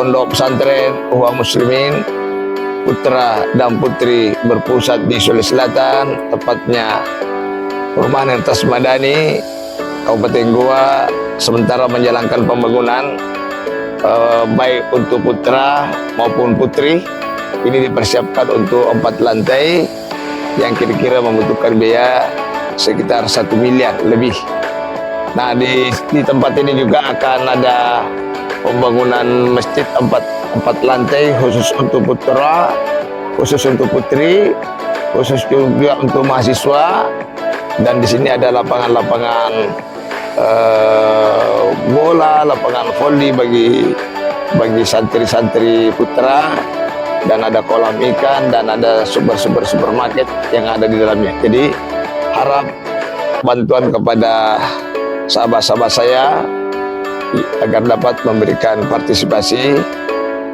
Pondok Pesantren Uhwah Muslimin putra dan putri berpusat di Sulawesi Selatan, tepatnya Perumahan Entes Madani, Kabupaten Goa, sementara menjalankan pembangunan baik untuk putra maupun putri. Ini dipersiapkan untuk 4 lantai yang kira-kira membutuhkan biaya sekitar 1 miliar lebih. Nah, di tempat ini juga akan ada pembangunan masjid 4 lantai khusus untuk putra, khusus untuk putri, khusus juga untuk mahasiswa. Dan di sini ada lapangan-lapangan bola, lapangan voli bagi santri-santri putra, dan ada kolam ikan, dan ada supermarket yang ada di dalamnya. Jadi harap bantuan kepada sahabat-sahabat saya agar dapat memberikan partisipasi.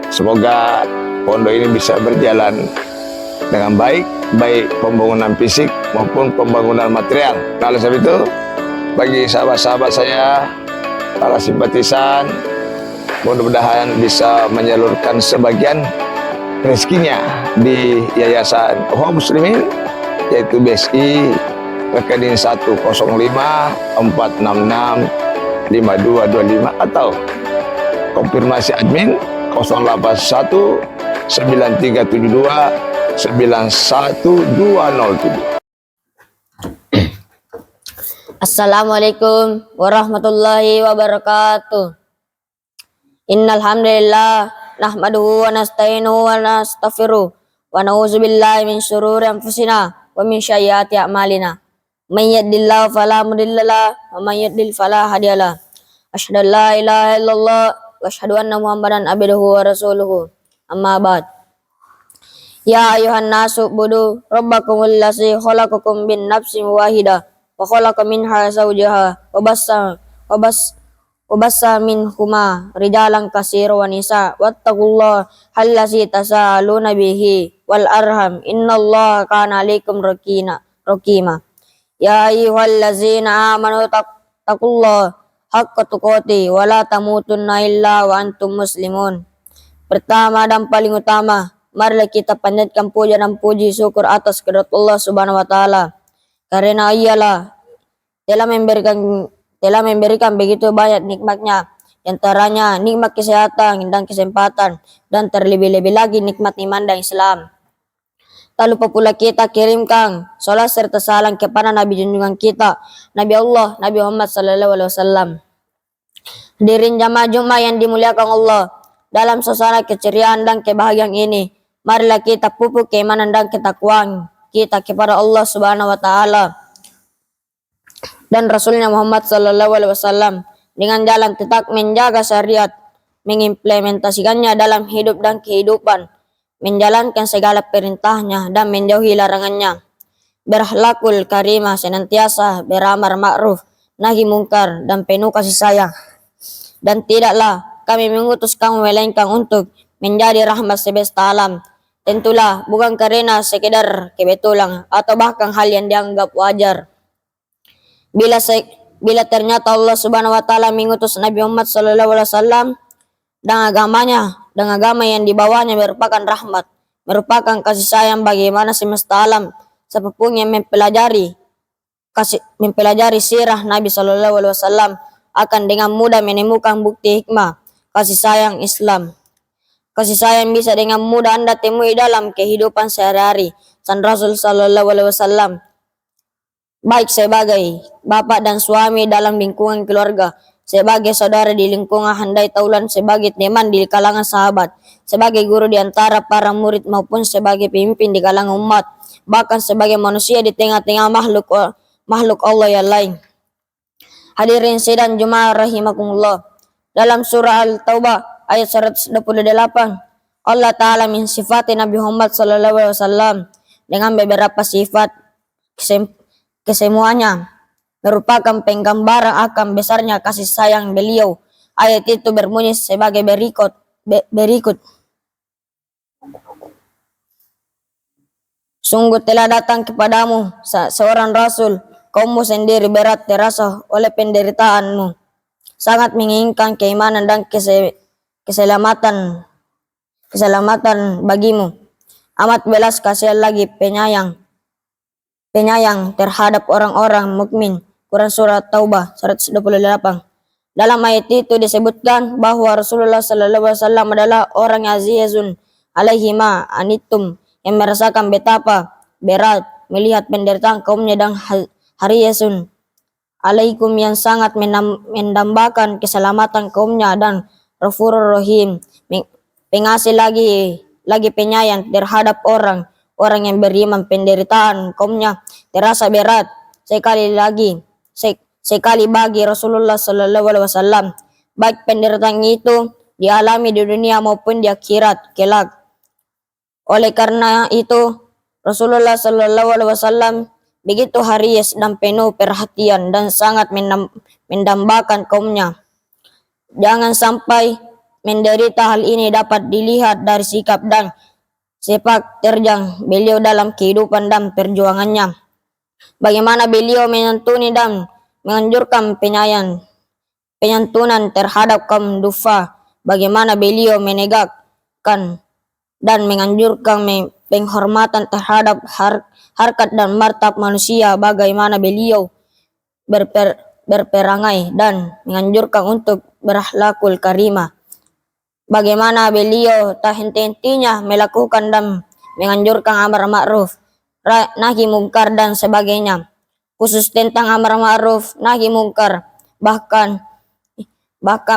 Semoga pondok ini bisa berjalan dengan baik pembangunan fisik maupun pembangunan material. Nah, oleh sebab itu, bagi sahabat-sahabat saya, para simpatisan, mudah-mudahan bisa menyalurkan sebagian rezekinya di Yayasan Uhwah Muslimin, yaitu BSI rekening 10546665225 atau konfirmasi admin 081 9372 91207. Assalamualaikum warahmatullahi wabarakatuh. Innal hamdalillah nahmaduhu wa nasta'inuhu wa nastaghfiruh wa na'udzubillahi min syururi anfusina wa min sayyiati a'malina. May yahdihillahu fala mudhillalah wa may yudhlil fala hadiyalah. Asyhadu an la ilaha illallah wa asyhadu anna Muhammadan abduhu wa rasuluhu. Amma ba'd. Ya ayuhan nasu budu rabbakumul ladzi khalaqakum min nafsin wahidah wa khalaqa minha zawjaha wa bassa minhuma rijalan katsiran wa nisa wattaqullaha allazi tasaaluna bihi wal arham innallaha kana 'alaikum raqima. Ya ayyuhallazina amanu taqullaha haqqa tuqatih wa la tamutunna illa wa antum muslimun. Pertama dan paling utama, marilah kita panjatkan puja dan puji syukur atas kehadirat Allah Subhanahu wa taala, karena Ialah telah memberikan begitu banyak nikmatnya, antaranya nikmat kesehatan dan kesempatan, dan terlebih-lebih lagi nikmat iman dan Islam. Tak lupa pula kita kirimkan salat serta salam kepada Nabi junjungan kita, Nabi Allah, Nabi Muhammad sallallahu alaihi wasallam. Hadirin jamaah Jumat yang dimuliakan Allah, dalam suasana keceriaan dan kebahagiaan ini, marilah kita pupuk keimanan dan ketakwaan kita kepada Allah Subhanahu wa taala dan Rasulnya Muhammad sallallahu alaihi wasallam dengan jalan tetap menjaga syariat, mengimplementasikannya dalam hidup dan kehidupan, menjalankan segala perintahnya dan menjauhi larangannya, berakhlakul karimah, senantiasa beramar ma'ruf nahi mungkar dan penuh kasih sayang. Dan tidaklah kami mengutus kamu melainkan untuk menjadi rahmat semesta alam, tentulah bukan karena sekedar kebetulan atau bahkan hal yang dianggap wajar. Bila ternyata Allah Subhanahu wa taala mengutus Nabi Muhammad sallallahu alaihi wasallam dan agama yang dibawanya merupakan rahmat, merupakan kasih sayang bagaimana semesta alam, siapapun yang mempelajari sirah Nabi sallallahu alaihi wasallam akan dengan mudah menemukan bukti hikmah kasih sayang Islam. Kasih sayang bisa dengan mudah Anda temui dalam kehidupan sehari-hari sang Rasul sallallahu alaihi wasallam, baik sebagai bapak dan suami dalam lingkungan keluarga, sebagai saudara di lingkungan handai taulan, sebagai teman di kalangan sahabat, sebagai guru di antara para murid, maupun sebagai pemimpin di kalangan umat, bahkan sebagai manusia di tengah-tengah makhluk Allah yang lain. Hadirin sidang Jumat rahimakumullah, dalam surah Al-Taubah ayat 128, Allah Ta'ala mensifati Nabi Muhammad sallallahu alaihi wasallam dengan beberapa sifat kesemuanya merupakan penggambaran akan besarnya kasih sayang beliau. Ayat itu berbunyi sebagai berikut. Sungguh telah datang kepadamu seorang Rasul, kaummu sendiri berat terasa oleh penderitaanmu, sangat menginginkan keimanan dan keselamatan bagimu. Amat belas kasihan lagi penyayang terhadap orang-orang mukmin. Quran Surat Taubah 128. Dalam ayat itu disebutkan bahwa Rasulullah SAW adalah orang azizun alaihi ma anitum, yang merasakan betapa berat melihat penderitaan kaumnya, dan harisun alaikum, yang sangat mendambakan keselamatan kaumnya, dan Ghafurur Rahim, pengasih lagi penyayang terhadap orang yang beriman. Penderitaan kaumnya terasa berat sekali bagi Rasulullah SAW, baik penderitaan itu dialami di dunia maupun di akhirat kelak. Oleh karena itu Rasulullah SAW begitu haris dan penuh perhatian dan sangat mendambakan kaumnya. Jangan sampai menderita hal ini dapat dilihat dari sikap dan sepak terjang beliau dalam kehidupan dan perjuangannya. Bagaimana beliau menyantuni dan menganjurkan penyantunan terhadap kaum dufa. Bagaimana beliau menegakkan dan menganjurkan penghormatan terhadap harkat dan martabat manusia. Bagaimana beliau berperangai dan menganjurkan untuk berakhlakul karimah. Bagaimana beliau tak henti-hentinya melakukan dan menganjurkan amar ma'ruf, nahi mungkar dan sebagainya. Khusus tentang amar ma'ruf, nahi mungkar, bahkan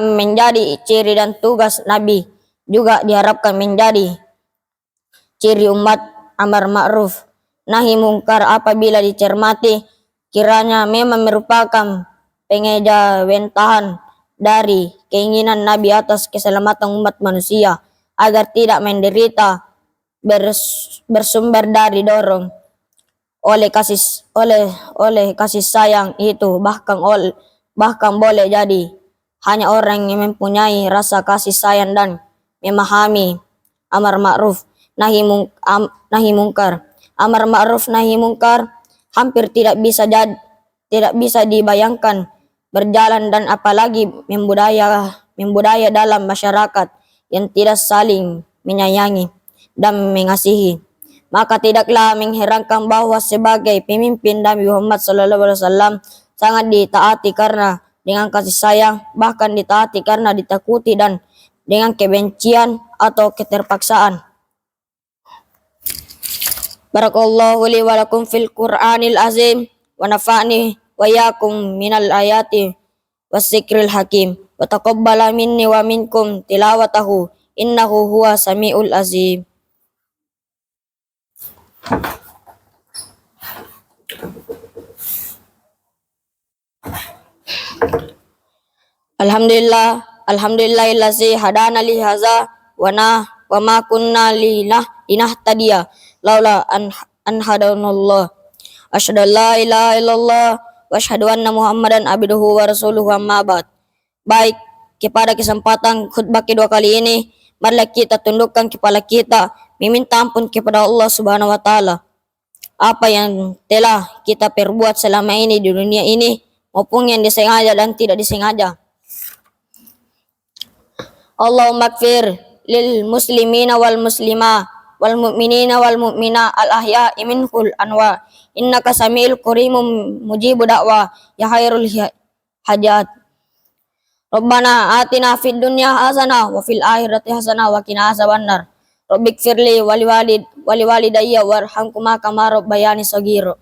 menjadi ciri dan tugas Nabi, juga diharapkan menjadi ciri umat. Amar ma'ruf nahi mungkar apabila dicermati kiranya memang merupakan pengejawentahan dari keinginan Nabi atas keselamatan umat manusia agar tidak menderita, bersumber dari dorong oleh kasih sayang itu. Bahkan boleh jadi hanya orang yang mempunyai rasa kasih sayang dan memahami amar ma'ruf nahi mungkar. Amar ma'ruf nahi mungkar hampir tidak bisa dibayangkan berjalan, dan apalagi membudaya dalam masyarakat yang tidak saling menyayangi dan mengasihi. Maka tidaklah mengherankan bahwa sebagai pemimpin Nabi Muhammad SAW sangat ditaati karena dengan kasih sayang, bahkan ditaati karena ditakuti dan dengan kebencian atau keterpaksaan. Barakallahu li wa lakum fil Qur'anil azim wa nafa'ni wa yakum minal ayati wasikril hakim wa taqabbala minni wa minkum tilawatahu innahu huwa samiul azim. Alhamdulillahillazi hadana li hadza wa ma kunna linahtadiya laula an hadanallah. Asyhadu an la ilaha illallah wa asyhadu anna Muhammadan abduhu wa rasuluhu, amma ba'd. Baik, kepada kesempatan khutbah kedua kali ini, marilah kita tundukkan kepala kita, meminta ampun kepada Allah Subhanahu wa taala apa yang telah kita perbuat selama ini di dunia ini maupun yang disengaja dan tidak disengaja. Allahumma ighfir lil muslimina wal muslimah wal mu'minina wal mu'minat al ahya'i minhul anwa innaka samiul qarimun mujibu da'wa ya khairul hajat. Rabbana atina fid dunya hasanah wa fil akhirati hasanah wa qina azabannar. Rabbighfirli wa liwalidayya warhamhuma kama rabbayani shaghira.